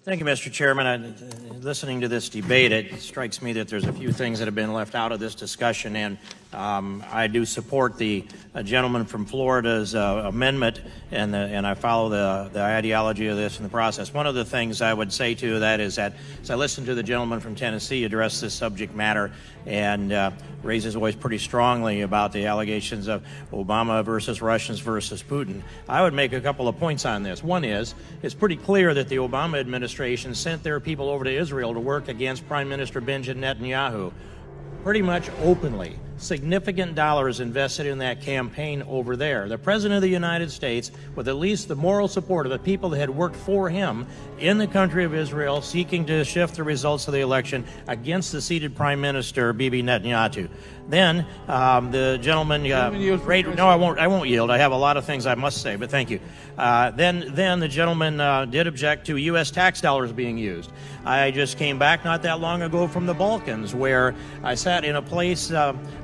Thank you, Mr. Chairman. Listening to this debate, it strikes me that there's a few things that have been left out of this discussion, and I do support the gentleman from Florida's amendment, and I follow the ideology of this in the process. One of the things I would say to that is that as I listened to the gentleman from Tennessee address this subject matter and raise his voice pretty strongly about the allegations of Obama versus Russians versus Putin, I would make a couple of points on this. One is, it's pretty clear that the Obama administration sent their people over to Israel to work against Prime Minister Benjamin Netanyahu, pretty much openly. Significant dollars invested in that campaign over there. The President of the United States, with at least the moral support of the people that had worked for him in the country of Israel, seeking to shift the results of the election against the seated Prime Minister, Bibi Netanyahu. Then the gentleman, no, I won't yield. I have a lot of things I must say, but thank you. Then the gentleman did object to U.S. tax dollars being used. I just came back not that long ago from the Balkans, where I sat in a place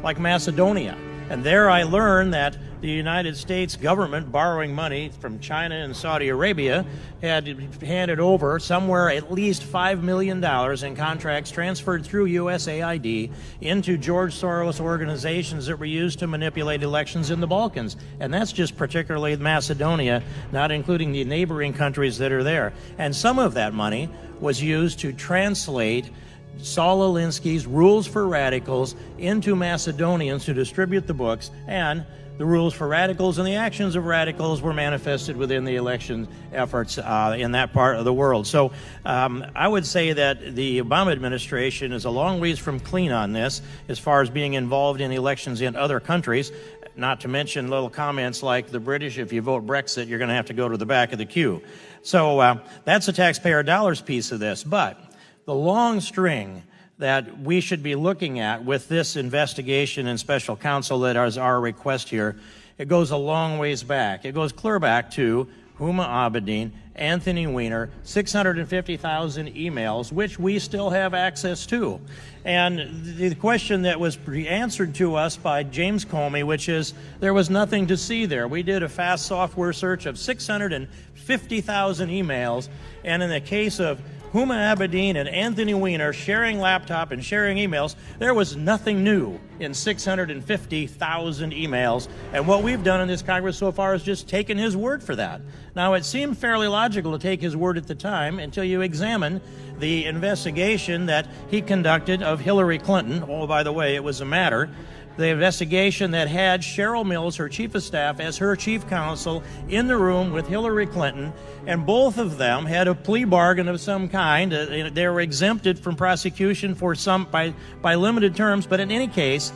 like Macedonia, and there I learned that the United States government, borrowing money from China and Saudi Arabia, had handed over somewhere at least $5 million in contracts transferred through USAID into George Soros organizations that were used to manipulate elections in the Balkans. And that's just particularly Macedonia, not including the neighboring countries that are there. And some of that money was used to translate Saul Alinsky's Rules for Radicals into Macedonians to distribute the books, and the rules for radicals and the actions of radicals were manifested within the election efforts in that part of the world. So I would say that the Obama administration is a long ways from clean on this as far as being involved in elections in other countries, not to mention little comments like the British, if you vote Brexit, you're going to have to go to the back of the queue. So that's the taxpayer dollars piece of this. But the long string that we should be looking at with this investigation and special counsel that is our request here, it goes a long ways back. It goes clear back to Huma Abedin, Anthony Weiner, 650,000 emails, which we still have access to. And the question that was answered to us by James Comey, which is, there was nothing to see there. We did a fast software search of 650,000 emails, and in the case of Huma Abedin and Anthony Weiner sharing laptop and sharing emails, there was nothing new in 650,000 emails. And what we've done in this Congress so far is just taken his word for that. Now, it seemed fairly logical to take his word at the time until you examine the investigation that he conducted of Hillary Clinton. Oh, by the way, it was a matter. The investigation that had Cheryl Mills, her chief of staff, as her chief counsel in the room with Hillary Clinton, and both of them had a plea bargain of some kind. They were exempted from prosecution for some by limited terms, but in any case,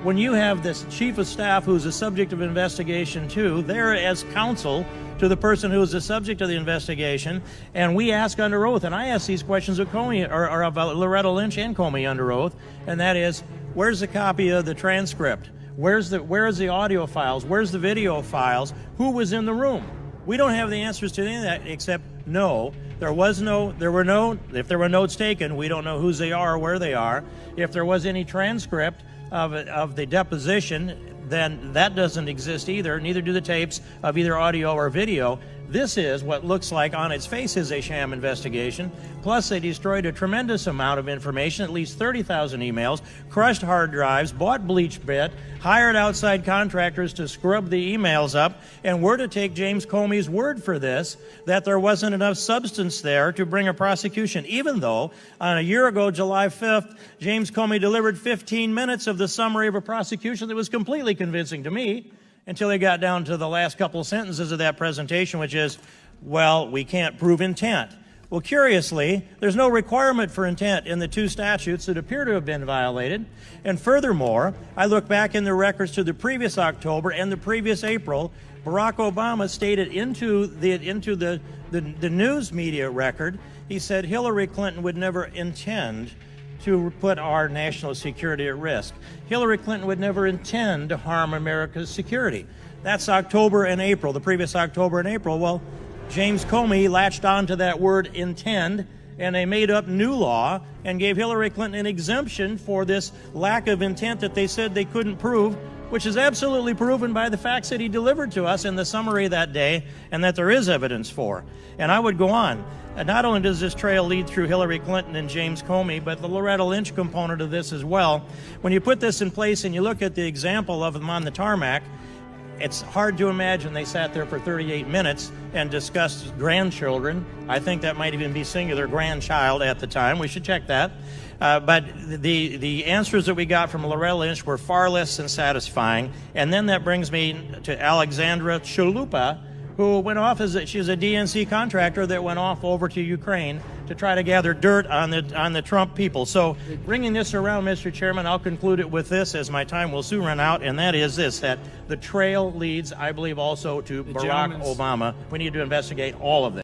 when you have this chief of staff who's a subject of investigation too, they're as counsel to the person who is the subject of the investigation, and we ask under oath, and I ask these questions of Comey, or of Loretta Lynch and Comey under oath, and that is, where's the copy of the transcript? Where's the audio files? Where's the video files? Who was in the room? We don't have the answers to any of that except no. If there were notes taken, we don't know whose they are or where they are. If there was any transcript of the deposition, then that doesn't exist either. Neither do the tapes of either audio or video. This is what looks like on its face is a sham investigation. Plus, they destroyed a tremendous amount of information, at least 30,000 emails, crushed hard drives, bought bleach bit, hired outside contractors to scrub the emails up, and we're to take James Comey's word for this, that there wasn't enough substance there to bring a prosecution, even though on a year ago, July 5th, James Comey delivered 15 minutes of the summary of a prosecution that was completely convincing to me, until they got down to the last couple of sentences of that presentation, which is, well, we can't prove intent. Well, curiously, there's no requirement for intent in the two statutes that appear to have been violated. And furthermore, I look back in the records to the previous October and the previous April, Barack Obama stated into the news media record, he said Hillary Clinton would never intend to put our national security at risk. Hillary Clinton would never intend to harm America's security. That's October and April, the previous October and April. Well, James Comey latched on to that word intend, and they made up new law and gave Hillary Clinton an exemption for this lack of intent that they said they couldn't prove. which is absolutely proven by the facts that he delivered to us in the summary that day, and that there is evidence for. And I would go on. Not only does this trail lead through Hillary Clinton and James Comey, but the Loretta Lynch component of this as well. When you put this in place and you look at the example of them on the tarmac, it's hard to imagine they sat there for 38 minutes and discussed grandchildren. I think that might even be singular grandchild at the time. We should check that. But the answers that we got from Loretta Lynch were far less than satisfying. And then that brings me to Alexandra Chalupa, who went off she's a DNC contractor that went off over to Ukraine to try to gather dirt on the Trump people. So bringing this around, Mr. Chairman, I'll conclude it with this, as my time will soon run out, and that is this, that the trail leads, I believe, also to Barack Obama. We need to investigate all of this.